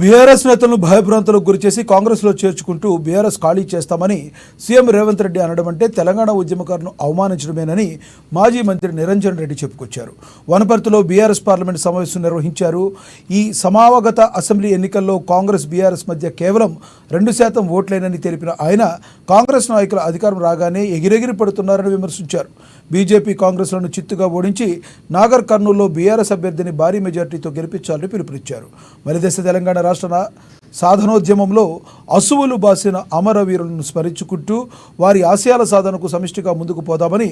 BRS నేతలను భయభ్రాంతులకు గురిచేసి కాంగ్రెస్లో చేర్చుకుంటూ బీఆర్ఎస్ ఖాళీ చేస్తామని సీఎం రేవంత్ రెడ్డి అనడం అంటే తెలంగాణ ఉద్యమకారులను అవమానించడమేనని మాజీ మంత్రి నిరంజన్ రెడ్డి చెప్పుకొచ్చారు. వనపర్తిలో బీఆర్ఎస్ పార్లమెంట్ సమావేశం నిర్వహించారు. ఈ సమావగత అసెంబ్లీ ఎన్నికల్లో కాంగ్రెస్ బీఆర్ఎస్ మధ్య కేవలం 2% ఓట్లేనని తెలిపిన ఆయన కాంగ్రెస్ నాయకుల అధికారం రాగానే ఎగిరెగిరి పడుతున్నారని విమర్శించారు. బీజేపీ కాంగ్రెస్లను చిత్తుగా ఓడించి నాగర్ కర్నూలులో బీఆర్ఎస్ అభ్యర్థిని భారీ మెజార్టీతో గెలిపించాలని పిలుపునిచ్చారు. మలిదశ తెలంగాణ రాష్ట్ర సాధనోద్యమంలో అసువులు బాసిన అమరవీరులను స్మరించుకుంటూ వారి ఆశయాల సాధనకు సమిష్టిగా ముందుకు పోదామని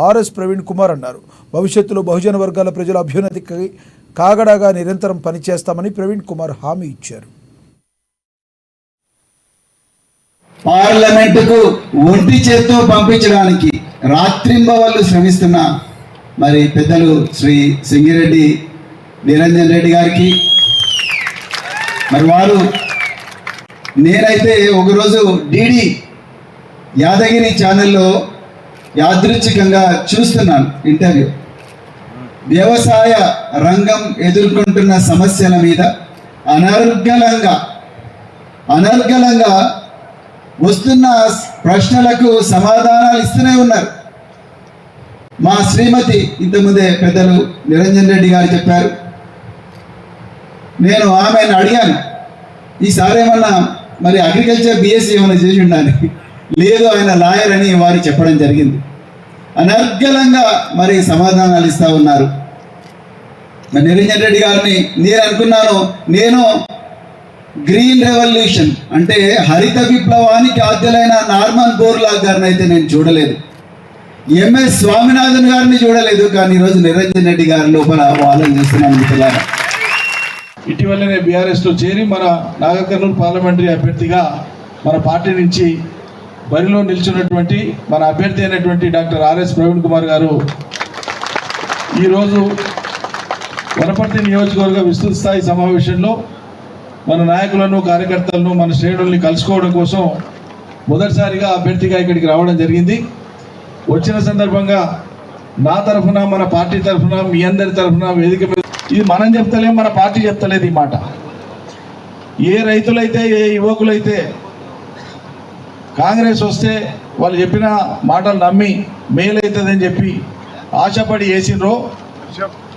ఆర్ఎస్ ప్రవీణ్ కుమార్ అన్నారు. భవిష్యత్తులో బహుజన వర్గాల ప్రజల అభ్యున్నతికి కాగడాగా నిరంతరం పనిచేస్తామని ప్రవీణ్ కుమార్ హామీ ఇచ్చారు. పార్లమెంటుకు ఒంటి చేత్తో పంపించడానికి రాత్రింబవళ్ళు శ్రమిస్తున్న మరి పెద్దలు శ్రీ సింగిరెడ్డి నిరంజన్ రెడ్డి గారికి మరి వారు నేనైతే ఒకరోజు డిడి యాదగిరి ఛానల్లో యాదృచ్ఛికంగా చూస్తున్నాను ఇంటర్వ్యూ. వ్యవసాయ రంగం ఎదుర్కొంటున్న సమస్యల మీద అనర్గళంగా వస్తున్న ప్రశ్నలకు సమాధానాలు ఇస్తూనే ఉన్నారు. మా శ్రీమతి ఇంతకుముందే పెద్దలు నిరంజన్ రెడ్డి గారు చెప్పారు. నేను ఆమెను అడిగాను, ఈసారి ఏమన్నా మరి అగ్రికల్చర్ బిఎస్సీ ఏమైనా చేసి ఉండాలి. లేదు, ఆయన లాయర్ అని వారు చెప్పడం జరిగింది. అనర్గళంగా మరి సమాధానాలు ఇస్తూ ఉన్నారు. మరి నిరంజన్ రెడ్డి గారిని నేను అనుకున్నాను, నేను గ్రీన్ రెవల్యూషన్ అంటే హరిత విప్లవానికి ఆద్యులైన నార్మన్ బోర్లాగ్ గారిని అయితే నేను చూడలేదు, ఎంఎస్ స్వామినాథన్ గారిని చూడలేదు. కానీ ఈరోజు నిరంజన్ రెడ్డి గారి లోపల వాళ్ళని చూస్తున్నాను మిత్రులారా. ఇటీవలనే బీఆర్ఎస్లో చేరి మన నాగర్ కర్నూలు పార్లమెంటరీ అభ్యర్థిగా మన పార్టీ నుంచి బరిలో నిల్చున్నటువంటి మన అభ్యర్థి అయినటువంటి డాక్టర్ ఆర్ఎస్ ప్రవీణ్ కుమార్ గారు ఈరోజు వనపర్తి నియోజకవర్గ విస్తృత స్థాయి సమావేశంలో మన నాయకులను, కార్యకర్తలను, మన శ్రేణుల్ని కలుసుకోవడం కోసం మొదటిసారిగా అభ్యర్థిగా ఇక్కడికి రావడం జరిగింది. వచ్చిన సందర్భంగా నా తరఫున, మన పార్టీ తరఫున, మీ అందరి తరఫున వేదిక మీద ఇది మనం చెప్తలేం, మన పార్టీ చెప్తలేదు ఈ మాట. ఏ రైతులైతే, ఏ యువకులైతే కాంగ్రెస్ వస్తే వాళ్ళు చెప్పిన మాటలు నమ్మి మేలవుతుందని చెప్పి ఆశపడి వేసిండ్రో,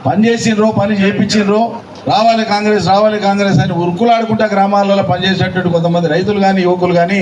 పని చేసిండ్రో, పని చేయించిండ్రో, రావాలి కాంగ్రెస్ అని ఉరుకులాడుకుంటా గ్రామాలలో పనిచేసేటట్టు కొంతమంది రైతులు కానీ, యువకులు కానీ